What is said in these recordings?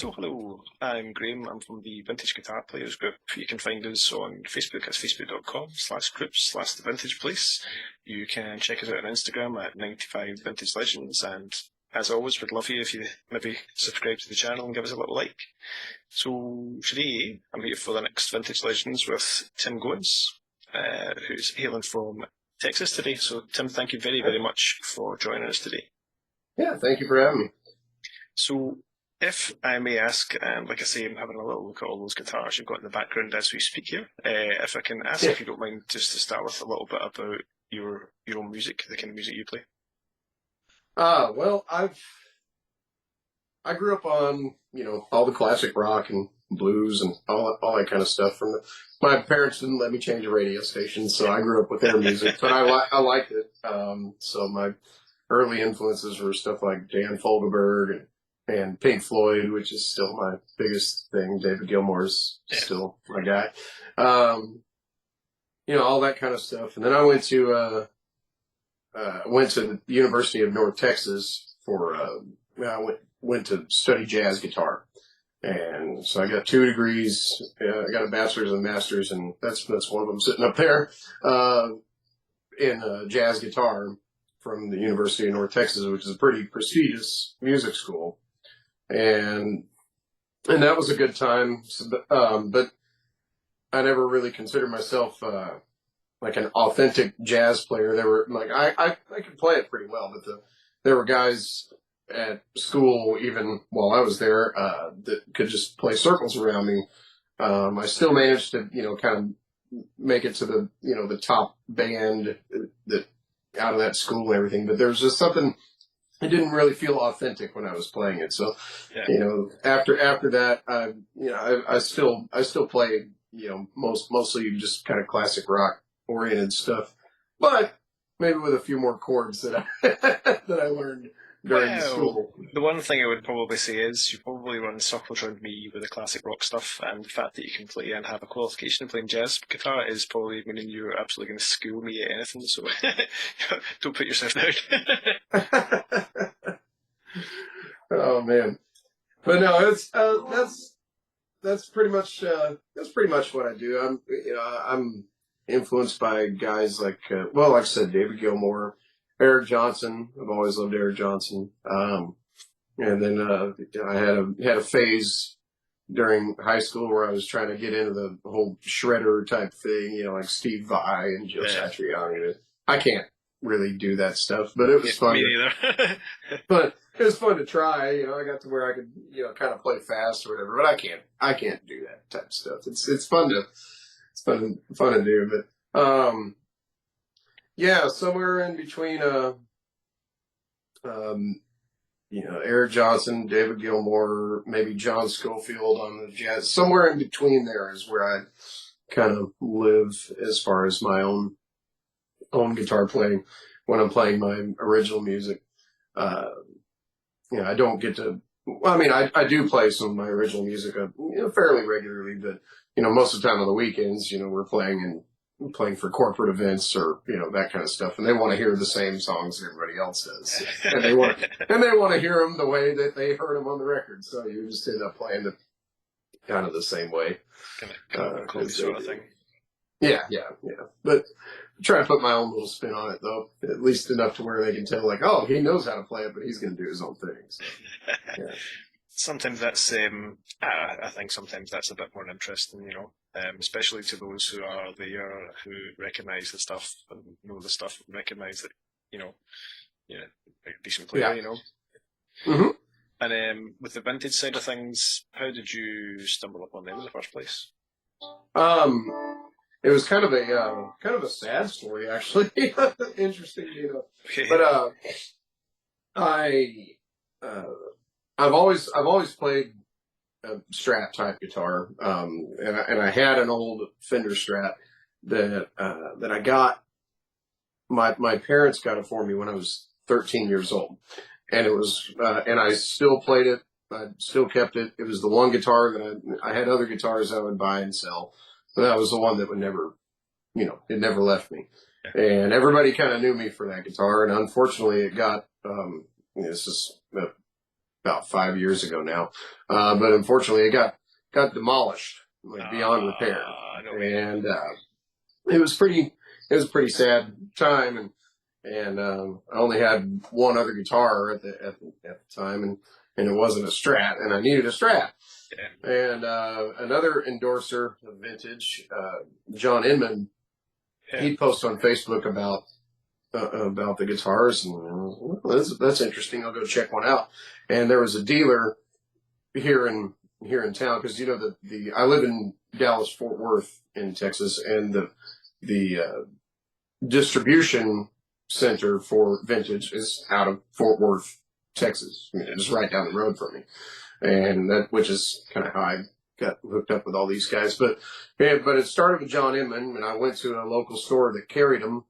So hello, I'm Graham. I'm from the Vintage Guitar Players group. You can find us on Facebook at facebook.com/groups/the Vintage Place. You can check us out on Instagram at 95 Vintage Legends, and as always, we'd love you if you maybe subscribe to the channel and give us a little like. So today, I'm here for the next Vintage Legends with Tim Goynes, who's hailing from Texas today. So Tim, thank you very, very much for joining us today. Yeah, thank you for having me. So, if I may ask, like I say, I'm having a little look at all those guitars you've got in the background as we speak here. If I can ask, if you don't mind, just to start with a little bit about your own music, the kind of music you play. Well, I grew up on, all the classic rock and blues and all that kind of stuff. My parents didn't let me change a radio station, so I grew up with their music, but I liked it. So my early influences were stuff like Dan Fogelberg and Pink Floyd, which is still my biggest thing. David Gilmour's still my guy. All that kind of stuff. And then I went to the University of North Texas for I went to study jazz guitar, and so I got 2 degrees. I got a bachelor's and a master's, and that's one of them sitting up there in jazz guitar from the University of North Texas, which is a pretty prestigious music school, and that was a good time. But I never really considered myself like an authentic jazz player. There were I could play it pretty well, but there were guys at school, even while I was there, that could just play circles around me. I still managed to, kind of make it to the top band that out of that school and everything. But there was just something, it didn't really feel authentic when I was playing it. So, after that, I still play, mostly just kind of classic rock oriented stuff, but maybe with a few more chords that I learned during school. The one thing I would probably say is you probably run circles around me with the classic rock stuff, and the fact that you can play and have a qualification in playing jazz guitar is probably meaning you're absolutely going to school me at anything, so don't put yourself down. Oh man. But no, it's that's pretty much what I do. I'm influenced by guys like like I said, David Gilmour, Eric Johnson. I've always loved Eric Johnson. And then I had a phase during high school where I was trying to get into the whole shredder type thing, like Steve Vai and Joe Satriani. I can't really do that stuff, but it was fun. Me neither. But it was fun to try. I got to where I could, kind of play fast or whatever. But I can't do that type of stuff. It's fun to do. But somewhere in between, Eric Johnson, David Gilmour, maybe John Scofield on the jazz. Somewhere in between there is where I kind of live as far as my own guitar playing when I'm playing my original music. I don't get to. Well, I mean, I do play some of my original music, fairly regularly, but most of the time on the weekends, we're playing for corporate events or that kind of stuff, and they want to hear the same songs that everybody else does, and they want to hear them the way that they heard them on the record. So you just end up playing it kind of the same way, kind of sort of thing. Yeah. But I try to put my own little spin on it, though, at least enough to where they can tell, oh, he knows how to play it, but he's going to do his own thing. So, yeah. Sometimes that's, I think sometimes that's a bit more interesting, especially to those who are there, who recognise the stuff and know the stuff, and recognise that, a decent player, Mm-hmm. And with the vintage side of things, how did you stumble upon them in the first place? It was kind of a sad story, actually. Interesting, Okay. But I've always played a Strat type guitar, and I had an old Fender Strat that I got. My parents got it for me when I was 13 years old, and it was and I still played it. I still kept it. It was the one guitar that I had other guitars I would buy and sell. But that was the one that would never, it never left me. And everybody kind of knew me for that guitar. And unfortunately, it got, this is about 5 years ago now. But unfortunately, it got demolished, like beyond repair, No. and it was a pretty sad time, and I only had one other guitar at the time, and it wasn't a Strat, and I needed a Strat. Yeah. And another endorser, a vintage, John Inman, he'd post on Facebook about the guitars, and well, that's interesting. I'll go check one out. And there was a dealer here in town, because I live in Dallas Fort Worth in Texas, and the distribution center for vintage is out of Fort Worth, Texas. I mean, it's right down the road from me, and which is kind of how I got hooked up with all these guys. But it started with John Inman, and I went to a local store that carried them,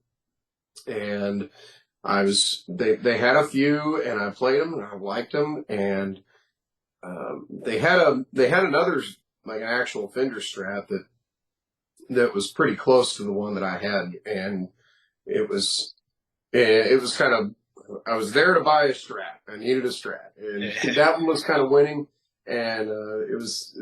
and they had a few, and I played them, and I liked them, and they had another, like an actual Fender Strat that was pretty close to the one that I had, and it was kind of, I was there to buy a Strat. I needed a Strat, and that one was kind of winning, and it was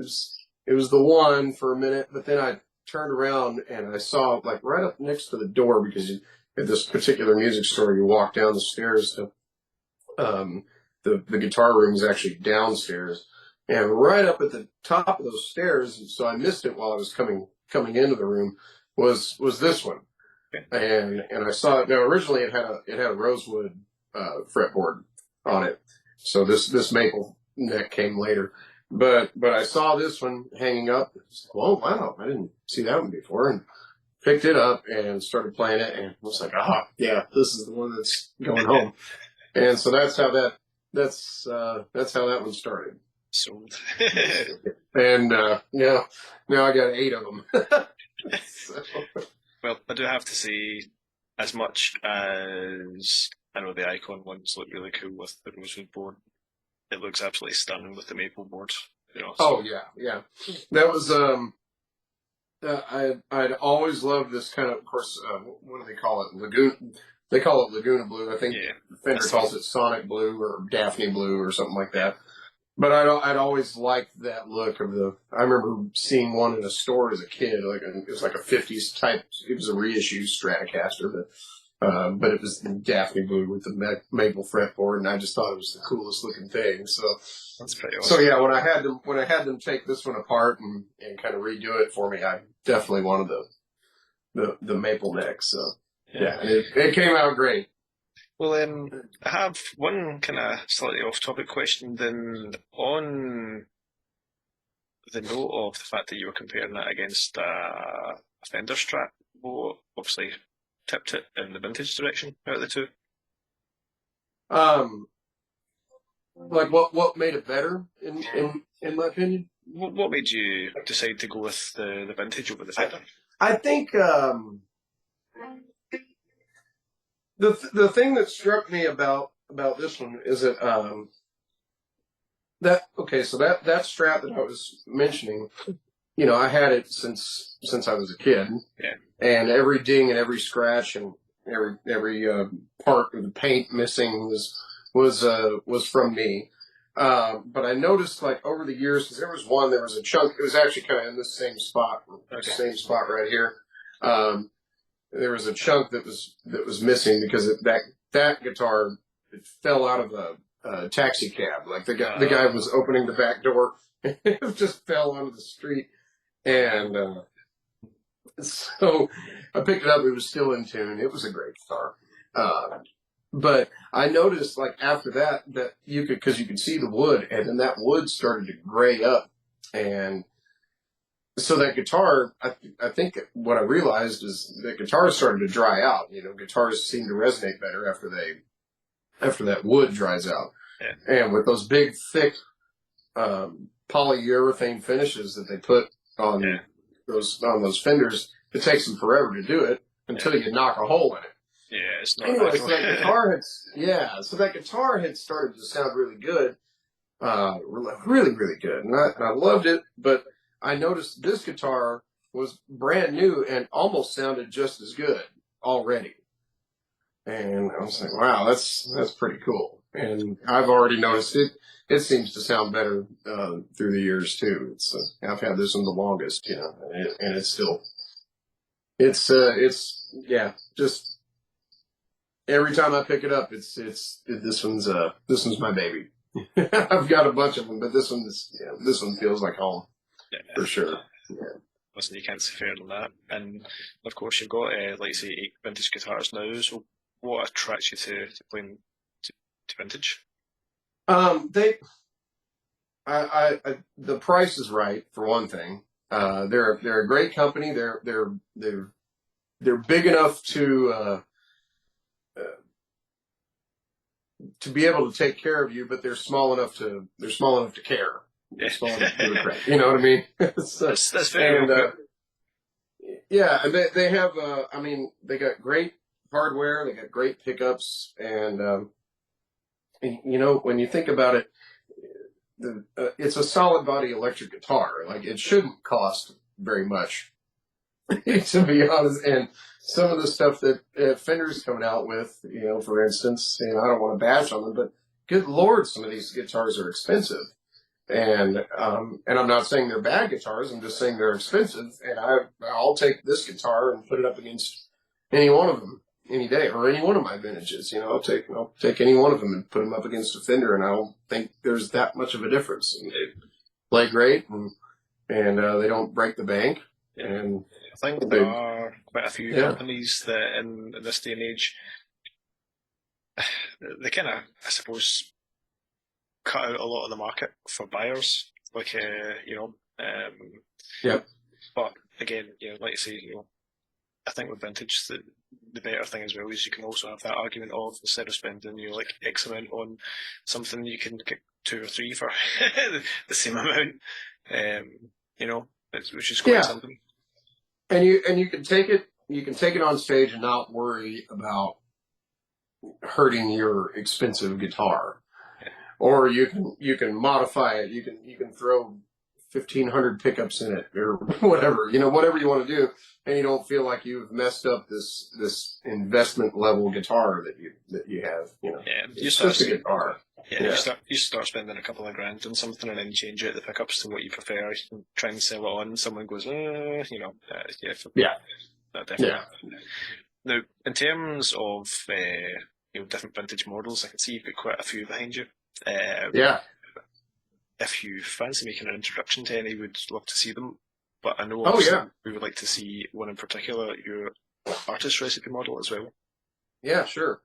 the one for a minute. But then I turned around and I saw, like, right up next to the door, because at this particular music store, you walk down the stairs to the guitar room is actually downstairs, and right up at the top of those stairs, so I missed it while I was coming into the room, was this one. And I saw it. Now, originally it had a rosewood fretboard on it, so this maple neck came later. But I saw this one hanging up. Oh wow, I didn't see that one before, and picked it up and started playing it, and was like, yeah, this is the one that's going home. And so that's how that one started. Sold. And now I got 8 of them. So. Well, I do have to say, as much as I know the Icon ones look really cool with the rosewood board, it looks absolutely stunning with the maple board. So. Oh yeah. That was I'd always loved this kind of course. What do they call it? Lagoon. They call it Laguna Blue. I think Fender calls it Sonic Blue or Daphne Blue or something like that. But I'd always liked that look of the. I remember seeing one in a store as a kid. It was like a '50s type. It was a reissue Stratocaster, but it was Daphne Blue with the maple fretboard, and I just thought it was the coolest looking thing. So that's pretty awesome. So yeah, when I had them take this one apart and kind of redo it for me, I definitely wanted the maple neck. So yeah, it came out great. Well, I have one kind of slightly off-topic question then on the note of the fact that you were comparing that against a Fender Strat. What obviously tipped it in the vintage direction out of the two? Like what made it better in my opinion? What made you decide to go with the vintage over the Fender? I think the thing that struck me about this one is that that Strat that I was mentioning, I had it since I was a kid, and every ding and every scratch and every part of the paint missing was from me. But I noticed, like, over the years, because there was a chunk. It was actually kind of in the same spot right here. There was a chunk that was missing because that guitar, it fell out of a taxi cab. Like the guy was opening the back door, it just fell onto the street, and so I picked it up. It was still in tune. It was a great guitar. But I noticed, like, after that you could see the wood, and then that wood started to gray up, and so that guitar, I think what I realized is that guitars started to dry out. Guitars seem to resonate better after that wood dries out. Yeah. And with those big, thick polyurethane finishes that they put on those Fenders, it takes them forever to do it until you knock a hole in it. Yeah, it's not. Anyway, so that guitar had started to sound really good, really, really good, and I loved it. But I noticed this guitar was brand new and almost sounded just as good already, and I was like, wow, that's pretty cool. And I've already noticed it. It seems to sound better through the years too. I've had this one the longest, and it's still yeah. Just every time I pick it up, this one's my baby. I've got a bunch of them, but this one feels like home for sure. Yeah. Listen, you can't say fairer than that. And of course, you've got like say 8 vintage guitars now. So what attracts you to playing to vintage? The price is right for one thing. They're a great company. They're big enough to be able to take care of you, but they're small enough to care. They're small enough to do it right. You know what I mean? That's very and yeah, and they have. I mean, they got great hardware. They got great pickups, and when you think about it, it's a solid body electric guitar. Like it shouldn't cost very much, to be honest. And some of the stuff that Fender's coming out with, for instance, I don't want to bash on them, but good Lord, some of these guitars are expensive. And I'm not saying they're bad guitars. I'm just saying they're expensive. And I'll take this guitar and put it up against any one of them any day, or any one of my vintages. I'll take any one of them and put them up against a Fender, and I don't think there's that much of a difference. And they play great, and they don't break the bank. And I think there are quite a few companies that in this day and age, they kind of, I suppose, cut out a lot of the market for buyers. Like, Yep. But again, like I say, I think with vintage, the better thing as well is you can also have that argument of instead of spending like X amount on something, you can get 2 or 3 for the same amount. Which is quite something. And you can take it on stage and not worry about hurting your expensive guitar. Yeah. Or you can modify it. You can throw 1,500 pickups in it or whatever, whatever you want to do, and you don't feel like you've messed up this investment level guitar that you have. It's just a guitar. Yeah, you start spending a couple of grand on something and then change out the pickups to what you prefer. You can try and sell it on. Someone goes, yeah. Definitely. Yeah. Now, in terms of different vintage models, I can see you've got quite a few behind you. Yeah. If you fancy making an introduction to any, we'd love to see them. But I know we would like to see one in particular, your artist recipe model as well. Yeah, sure.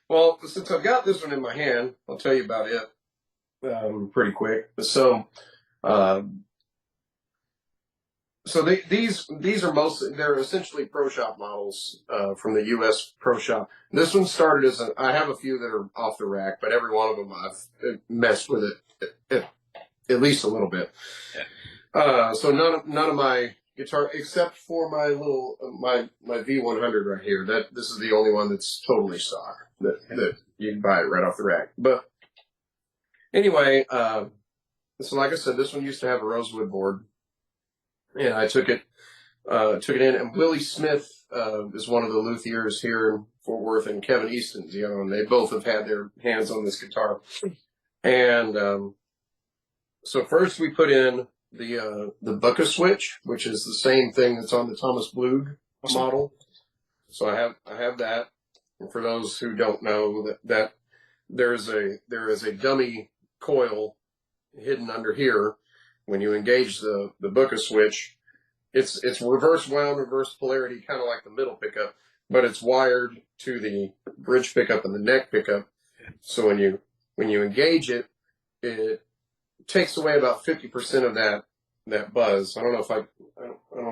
Well, since I've got this one in my hand, I'll tell you about it pretty quick. So these are they're essentially Pro Shop models from the U.S. Pro Shop. This one started I have a few that are off the rack, but every one of them I've messed with it at least a little bit. Yeah. So none of my guitar, except for my little my V100 right here. This is the only one that's totally stock that you can buy it right off the rack. But anyway, so like I said, this one used to have a rosewood board, and I took it in. And Willie Smith is one of the luthiers here in Fort Worth, and Kevin Easton's, and they both have had their hands on this guitar. And so first we put in the Bucca switch, which is the same thing that's on the Thomas Blug model. So I have that. And for those who don't know, that there is a dummy coil hidden under here. When you engage the Bucca switch, it's reverse wound, reverse polarity, kind of like the middle pickup, but it's wired to the bridge pickup and the neck pickup. So when you engage it, it takes away about 50% of that buzz. I don't know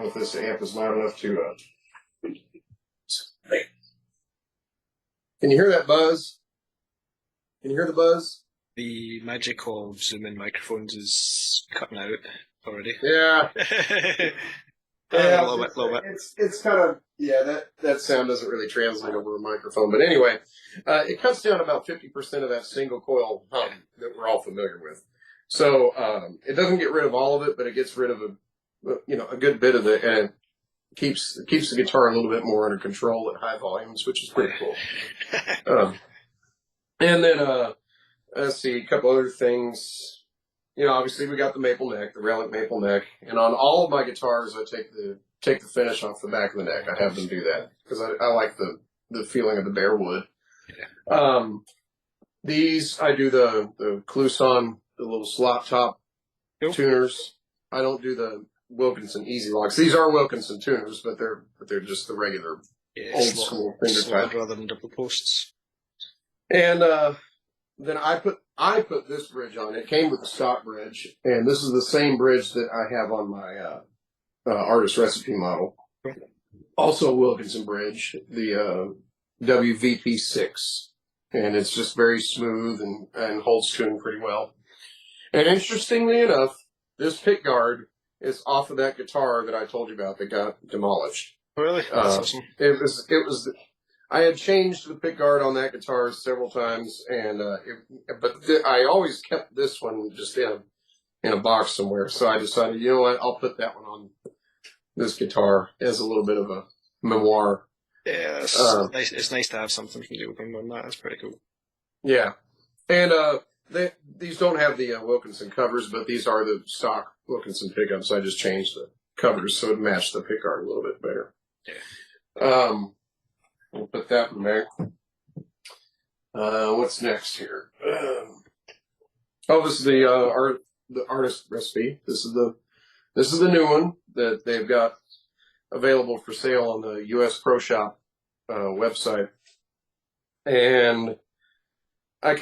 if this amp is loud enough to. Can you hear that buzz? Can you hear the buzz? The magic of Zoom-in microphones is cutting out already. Yeah. A little bit. It's kind of, that sound doesn't really translate over a microphone. But anyway, it cuts down about 50% of that single coil hum that we're all familiar with. So it doesn't get rid of all of it, but it gets rid of a good bit of it, and it keeps the guitar a little bit more under control at high volumes, which is pretty cool. And then let's see, a couple other things. Obviously we got the maple neck, the relic maple neck, and on all of my guitars, I take the finish off the back of the neck. I have them do that because I like the feeling of the bare wood. Yeah. These I do the Cluson, the little slot top tuners. I don't do the Wilkinson Easy Locks. These are Wilkinson tuners, but they're just the regular old school finger type rather than double posts. And then I put this bridge on. It came with a stock bridge, and this is the same bridge that I have on my artist recipe model. Also a Wilkinson bridge, the WVP6, and it's just very smooth and holds tune pretty well. And interestingly enough, this pick guard is off of that guitar that I told you about that got demolished. Really? That's awesome. It was. I had changed the pick guard on that guitar several times, and I always kept this one just in a box somewhere. So I decided, you know what, I'll put that one on this guitar as a little bit of a memoir. Yeah, nice. It's nice to have something from the open on that. That's pretty cool. Yeah, and these don't have the Wilkinson covers, but these are the stock Wilkinson pickups. I just changed the covers so it matched the pick guard a little bit better. Yeah. We'll put that in there. What's next here? This is the artist recipe. This is the new one that they've got available for sale on the U.S. Pro Shop website. And I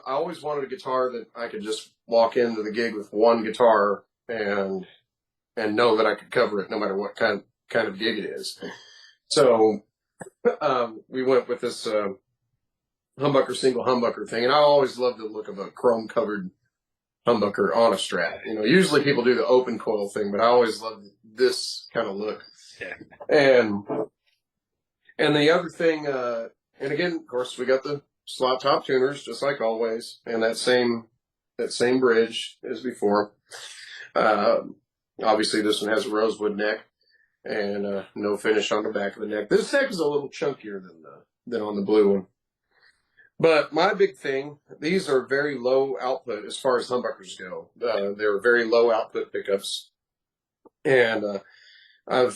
always wanted a guitar that I could just walk into the gig with one guitar and know that I could cover it no matter what kind of gig it is. So we went with this humbucker, single humbucker thing, and I always loved the look of a chrome covered humbucker on a Strat. Usually people do the open coil thing, but I always loved this kind of look. Yeah. And the other thing, and again, of course, we got the slot top tuners, just like always, and that same bridge as before. Obviously, this one has a rosewood neck and no finish on the back of the neck. This neck is a little chunkier than on the blue one. But my big thing, these are very low output as far as humbuckers go. They're very low output pickups, and I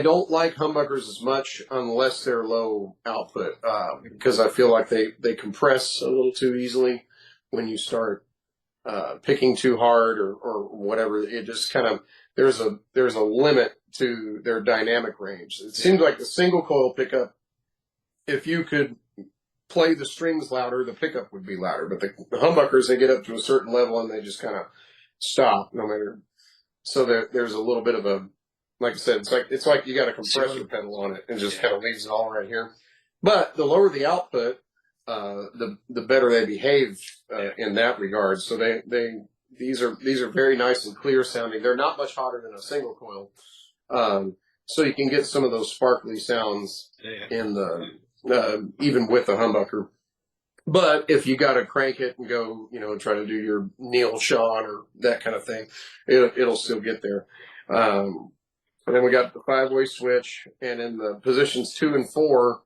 don't like humbuckers as much unless they're low output because I feel like they compress a little too easily when you start picking too hard or whatever. It just kind of there's a limit to their dynamic range. It seems like the single coil pickup, if you could play the strings louder, the pickup would be louder. But the humbuckers, they get up to a certain level and they just kind of stop no matter. So there's a little bit of a, like I said, it's like you got a compressor pedal on it and just kind of leaves it all right here. But the lower the output, the better they behave in that regard. So these are very nice and clear sounding. They're not much hotter than a single coil, so you can get some of those sparkly sounds in the even with the humbucker. But if you got to crank it and go, try to do your Neil Sean or that kind of thing, it'll still get there. And then we got the 5-way switch, and in the positions 2 and 4,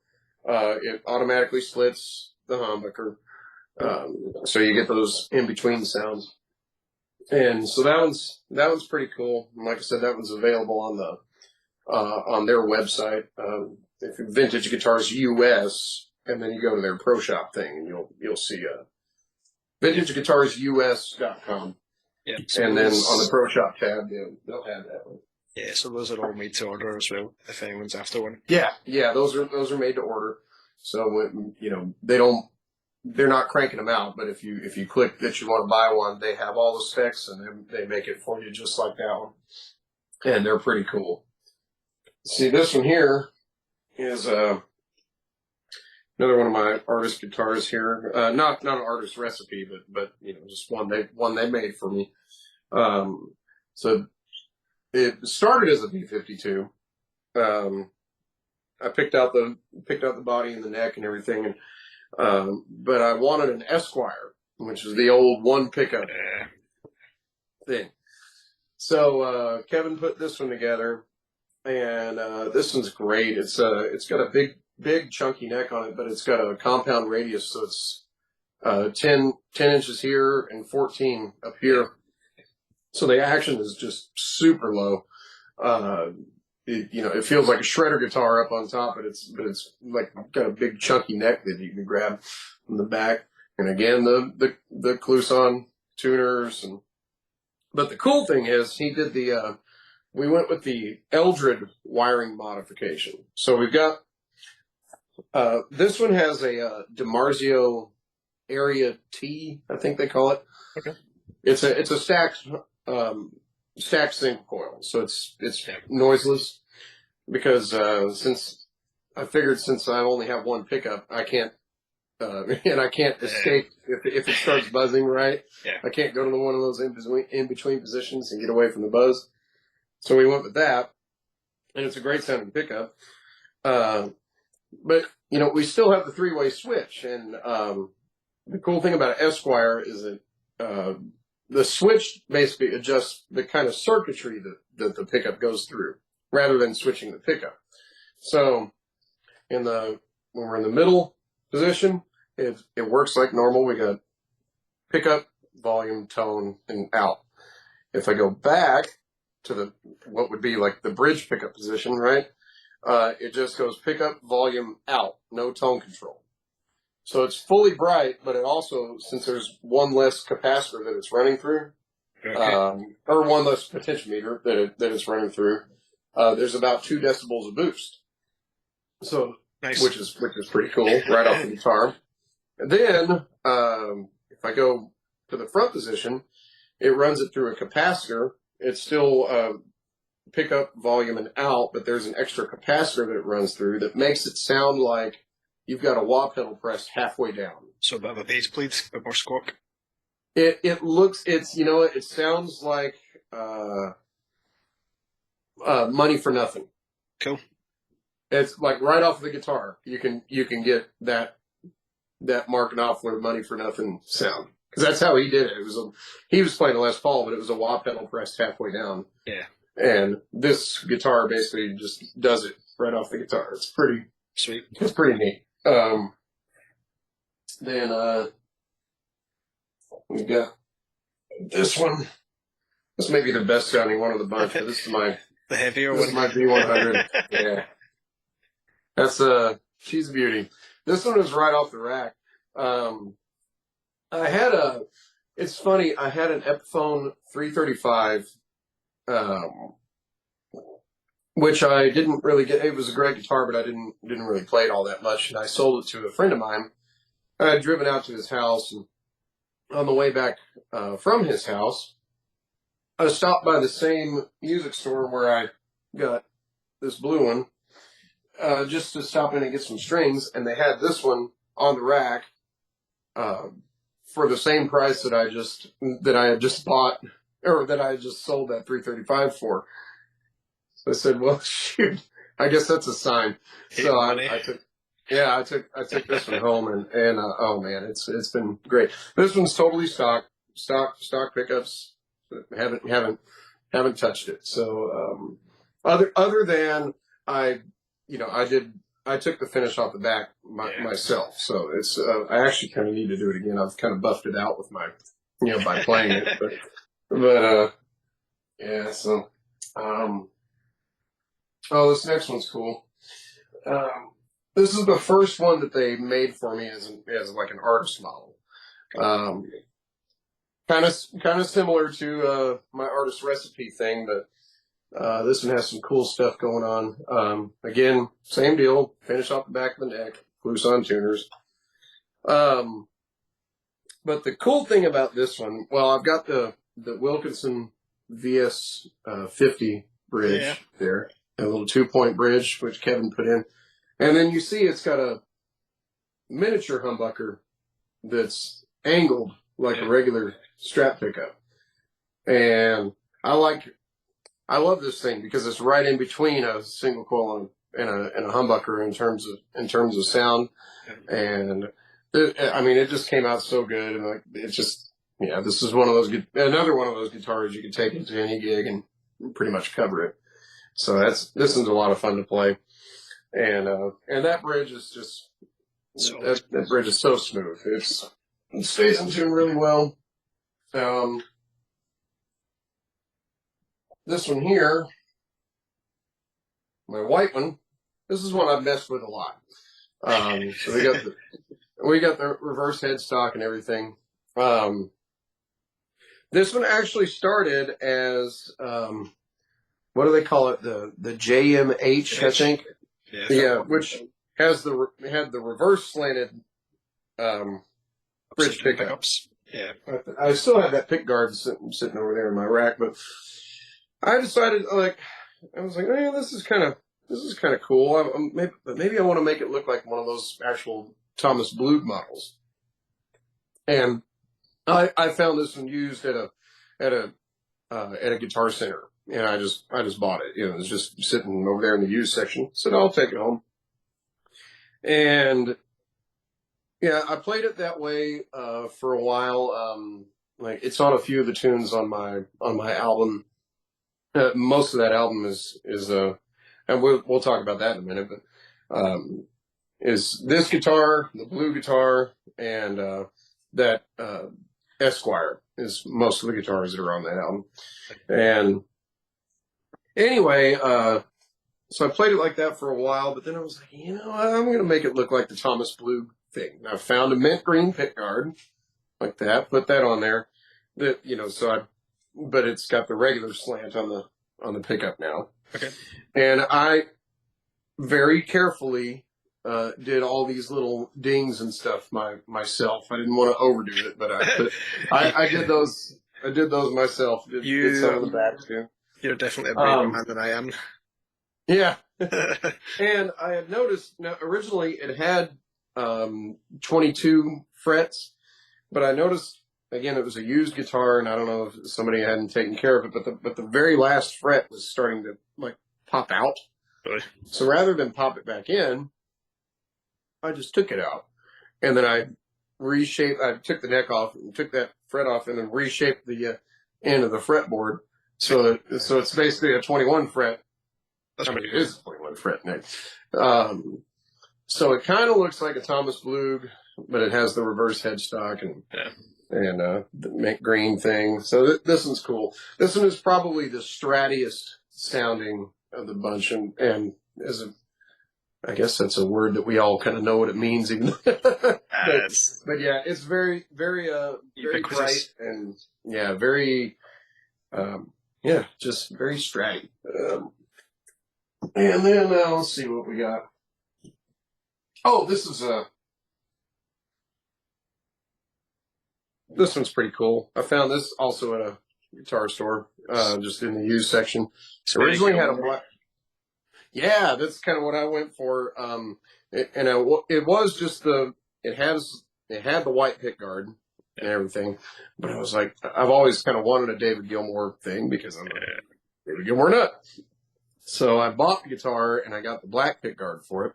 it automatically splits the humbucker, so you get those in between sounds. And so that one's pretty cool. And like I said, that one's available on their website. If you Vintage Guitars US, and then you go to their Pro Shop thing, and you'll see VintageGuitarsUS.com. Yeah. So and then on the Pro Shop tab, they'll have that one. Yeah, so those are all made to order as well, if anyone's after one. Yeah, those are made to order. So they're not cranking them out, but if you click that you want to buy one, they have all the specs and they make it for you just like that one. And they're pretty cool. See, this one here is another one of my artist guitars here. Not an artist recipe, but just one they made for me. So it started as a B-52. I picked out the body and the neck and everything, but I wanted an Esquire, which is the old one pickup thing. So Kevin put this one together, and this one's great. It's got a big chunky neck on it, but it's got a compound radius, so it's 10 inches here and 14 up here. So the action is just super low. It feels like a shredder guitar up on top, but it's like got a big chunky neck that you can grab from the back. And again, the Kluson tuners. But the cool thing is he did we went with the Eldred wiring modification. So we've got, this one has a DiMarzio Area T, I think they call it. Okay. It's a stacked single coil, so it's noiseless, because since I only have one pickup, I can't and I can't escape if it starts buzzing, right? Yeah. I can't go to one of those in between positions and get away from the buzz. So we went with that, and it's a great sounding pickup. But we still have the 3-way switch, and the cool thing about Esquire is that the switch basically adjusts the kind of circuitry that the pickup goes through, rather than switching the pickup. So when we're in the middle position, it works like normal. We got pickup, volume, tone, and out. If I go back to what would be like the bridge pickup position, right? It just goes pickup, volume, out, no tone control. So it's fully bright, but it also, since there's one less capacitor that it's running through, or one less potentiometer that it's running through, there's about 2 decibels of boost. So, nice. which is pretty cool, right off the guitar. And then, if I go to the front position, it runs it through a capacitor. It's still pickup, volume, and out, but there's an extra capacitor that it runs through that makes it sound like you've got a wah pedal pressed halfway down. So a bit of a bass bleed, a bit more squawk. It sounds like Money for Nothing. Cool. It's like right off the guitar. You can get that Mark Knopfler Money for Nothing sound, because that's how he did it. He was playing a Les Paul, but it was a wah pedal pressed halfway down. Yeah. And this guitar basically just does it right off the guitar. It's pretty sweet. It's pretty neat. Then we've got this one. This may be the best sounding one of the bunch, but this is my the heavier this one. is my V100. Yeah, that's she's a beauty. This one is right off the rack. It's funny. I had an Epiphone 335. Which I didn't really get. It was a great guitar, but I didn't really play it all that much. And I sold it to a friend of mine. I had driven out to his house, and on the way back from his house, I stopped by the same music store where I got this blue one, just to stop in and get some strings. And they had this one on the rack for the same price that I had just bought, or that I had just sold that 335 for. So I said, well, shoot, I guess that's a sign. So I took this one home, and oh man, it's been great. This one's totally stock pickups. Haven't touched it. So other than I took the finish off the back myself. So it's I actually kind of need to do it again. I've kind of buffed it out with my by playing it, but yeah. So this next one's cool. This is the first one that they made for me as like an artist model. Kind of similar to my artist recipe thing, but this one has some cool stuff going on. Again, same deal. Finish off the back of the neck, Kluson tuners. But the cool thing about this one, well, I've got the Wilkinson VS 50 bridge there. A little 2-point bridge, which Kevin put in. And then you see it's got a miniature humbucker that's angled like a regular strap pickup. And I love this thing because it's right in between a single coil and a humbucker in terms of sound. And it just came out so good. And like, it's just, this is another one of those guitars you can take into any gig and pretty much cover it. So this one's a lot of fun to play, and that bridge is just that bridge is so smooth. It stays in tune really well. This one here, my white one, this is one I've messed with a lot. So we got the reverse headstock and everything. This one actually started as what do they call it? The JMH, I think. Yeah, which had the reverse slanted bridge pickups. Yeah, I still have that pick guard sitting over there in my rack, but I decided I was like, oh, this is kind of cool. Maybe I want to make it look like one of those actual Thomas Blug models. And I found this one used at a Guitar Center, and I just bought it. It was just sitting over there in the used section. Said I'll take it home. And yeah, I played it that way for a while. It's on a few of the tunes on my album. Most of that album is and we'll talk about that in a minute. But is this guitar, the blue guitar, and that Esquire is most of the guitars that are on that album. And anyway, so I played it like that for a while, but then I was like, I'm going to make it look like the Thomas Blug thing. And I found a mint green pickguard like that, put that on there. But it's got the regular slant on the pickup now. Okay. And I very carefully did all these little dings and stuff myself. I didn't want to overdo it, but I did those. I did those myself. Did some of the back too. You're definitely a braver man than I am. Yeah. And I had noticed, now originally it had 22 frets, but I noticed, again, it was a used guitar, and I don't know if somebody hadn't taken care of it, but the very last fret was starting to pop out. Really? So rather than pop it back in, I just took it out, and then I took the neck off and took that fret off, and then reshaped the end of the fretboard. So it's basically a 21 fret. It is a 21 fret neck. So it kind of looks like a Thomas Blug, but it has the reverse headstock and the mint green thing. So this one's cool. This one is probably the strattiest sounding of the bunch, and I guess that's a word that we all kind of know what it means. Even but yeah, it's very, very, very bright and very, just very stratty. And then let's see what we got. Oh, this one's pretty cool. I found this also at a guitar store, just in the used section. So originally had a black. Yeah, that's kind of what I went for. It was just it had the white pickguard and everything, but I was like, I've always kind of wanted a David Gilmour thing because I'm a David Gilmour nut. So I bought the guitar and I got the black pickguard for it.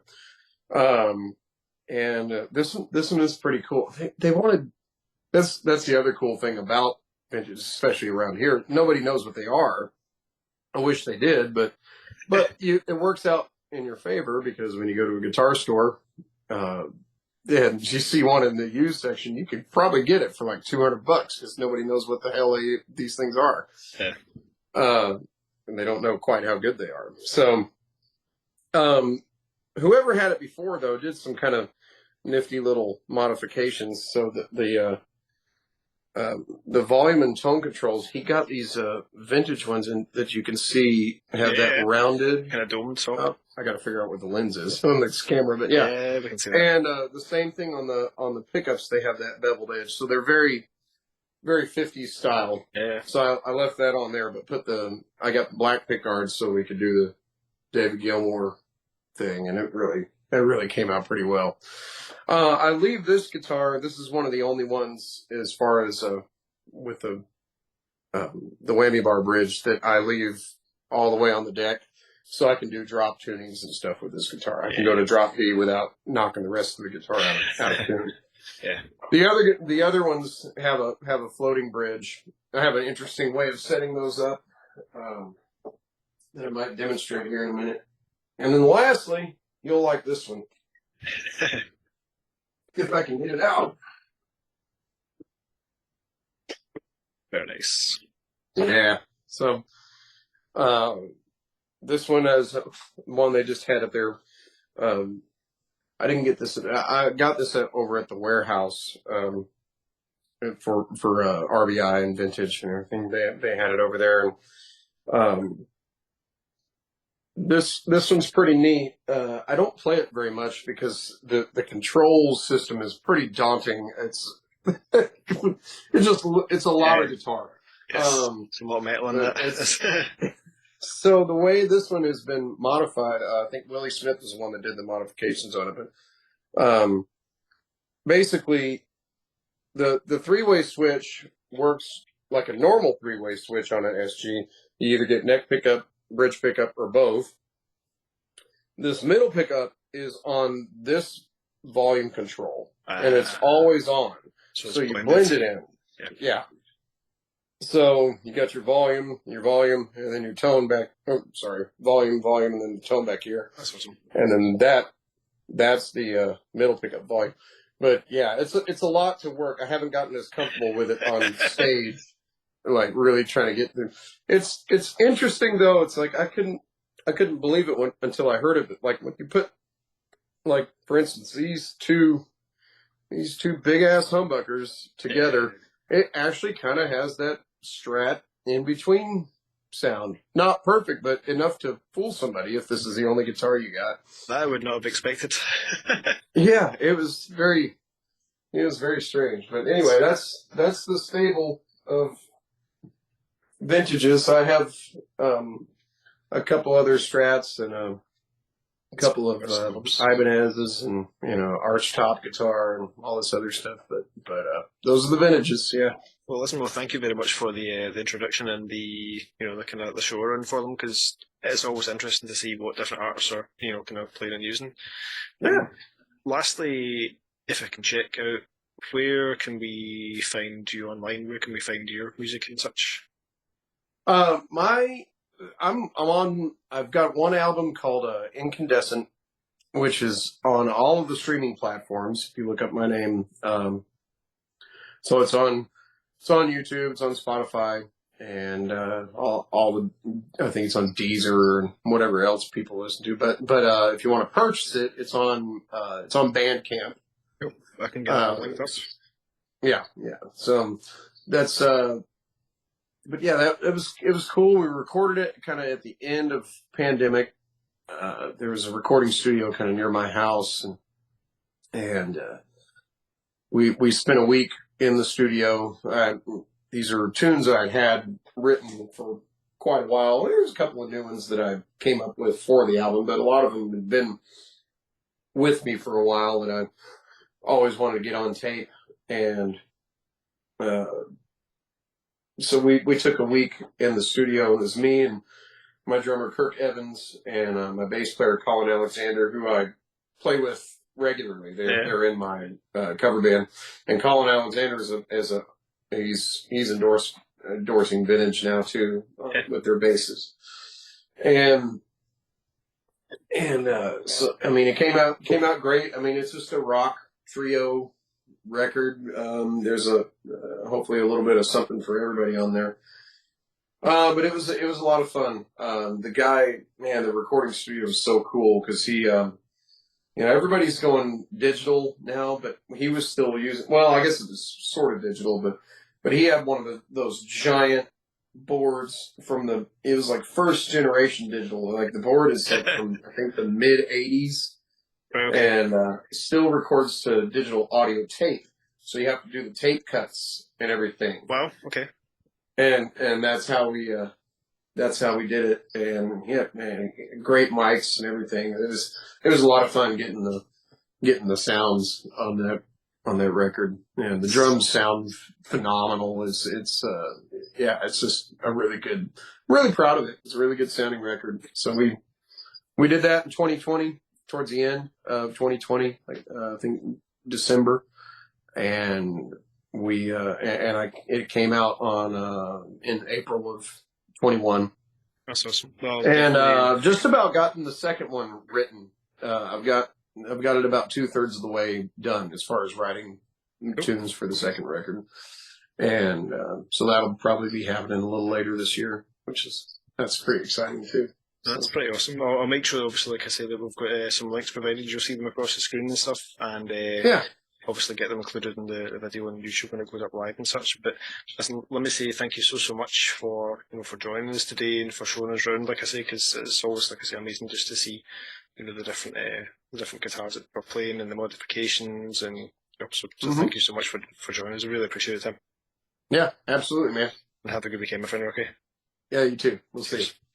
And this one is pretty cool. They wanted. That's the other cool thing about vintage, especially around here. Nobody knows what they are. I wish they did, but it works out in your favor because when you go to a guitar store, and you see one in the used section, you could probably get it for like $200 because nobody knows what the hell these things are. Yeah. And they don't know quite how good they are. So, whoever had it before though did some kind of nifty little modifications so that the volume and tone controls, he got these vintage ones that you can see have that rounded kind of domed top. I got to figure out what the lens is on this camera, but yeah, we can see that. And the same thing on the pickups, they have that beveled edge, so they're very, very 50s style. Yeah. So I left that on there, but I got the black pickguards so we could do the David Gilmour thing, and it really came out pretty well. I leave this guitar. This is one of the only ones as far as with the whammy bar bridge that I leave all the way on the deck, so I can do drop tunings and stuff with this guitar. I can go to drop D without knocking the rest of the guitar out of tune. Yeah. The other ones have a floating bridge. I have an interesting way of setting those up that I might demonstrate here in a minute. And then lastly, you'll like this one. If I can get it out. Very nice. Yeah. So, this one is one they just had up there. I didn't get this. I got this over at the warehouse for RBI and Vintage and everything. They had it over there, and this one's pretty neat. I don't play it very much because the control system is pretty daunting. It's a lot of guitar. Yes, it's a lot of metal in that. So the way this one has been modified, I think Willie Smith is the one that did the modifications on it. But basically, the three-way switch works like a normal three-way switch on an SG. You either get neck pickup, bridge pickup, or both. This middle pickup is on this volume control, and it's always on. So you blend it in. Yeah. So you got your volume, and then your tone back. Oh, sorry, volume, and then the tone back here. That's awesome. And then that's the middle pickup volume. But yeah, it's a lot to work. I haven't gotten as comfortable with it on stage, like really trying to get through. It's interesting though. It's like I couldn't believe it until I heard of it. Like when you put, like for instance, these two big ass humbuckers together, it actually kind of has that Strat in between sound. Not perfect, but enough to fool somebody if this is the only guitar you got. That I would not have expected. Yeah, it was very strange. But anyway, that's the stable of vintages. I have a couple other Strats and a couple of Ibanez's and arch top guitar and all this other stuff. But those are the vintages. Yeah. Well, listen, thank you very much for the introduction and the the kind of the show run for them, because it's always interesting to see what different artists are kind of playing and using. Yeah. Lastly, if I can check out, where can we find you online? Where can we find your music and such? I'm on. I've got one album called Incandescent, which is on all of the streaming platforms. If you look up my name, so it's on YouTube, it's on Spotify, and all the. I think it's on Deezer and whatever else people listen to. But if you want to purchase it, it's on Bandcamp. Cool. I can get that linked up. Yeah. So that's. But yeah, it was cool. We recorded it kind of at the end of pandemic. There was a recording studio kind of near my house, and we spent a week in the studio. These are tunes that I'd had written for quite a while. There's a couple of new ones that I came up with for the album, but a lot of them had been with me for a while that I always wanted to get on tape. And so we took a week in the studio. It was me and my drummer Kirk Evans and my bass player Colin Alexander, who I play with regularly. They're in my cover band. And Colin Alexander he's endorsing Vintage now too with their basses. And so I mean it came out great. I mean it's just a rock trio record. There's hopefully a little bit of something for everybody on there. But it was a lot of fun. The guy, man, the recording studio was so cool because he, everybody's going digital now, but he was still using. Well, I guess it was sort of digital, but he had one of those giant boards from it was like first generation digital. Like the board is like from I think the mid '80s. Okay. And still records to digital audio tape, so you have to do the tape cuts and everything. Wow. Okay. And that's how we did it. And yeah, man, great mics and everything. It was a lot of fun getting the sounds on that record. And the drums sound phenomenal. It's just a really proud of it. It's a really good sounding record. So we did that in 2020. Towards the end of 2020, I think December, and it came out in April of 21. That's awesome. Well, and just about gotten the second one written. I've got it about 2/3 of the way done as far as writing tunes for the second record. And so that'll probably be happening a little later this year, that's pretty exciting too. That's pretty awesome. I'll make sure, obviously, like I say, that we've got some links provided. You'll see them across the screen and stuff, and Yeah. obviously get them included in the video on YouTube when it goes up live and such. But listen, let me say thank you so much for for joining us today and for showing us around. Like I say, because it's always, like I say, amazing just to see the different guitars that we're playing and the modifications and. So thank you so much for joining us. I really appreciate it, Tim. Yeah, absolutely, man. And have a good weekend, my friend. Okay. Yeah, you too. We'll see you.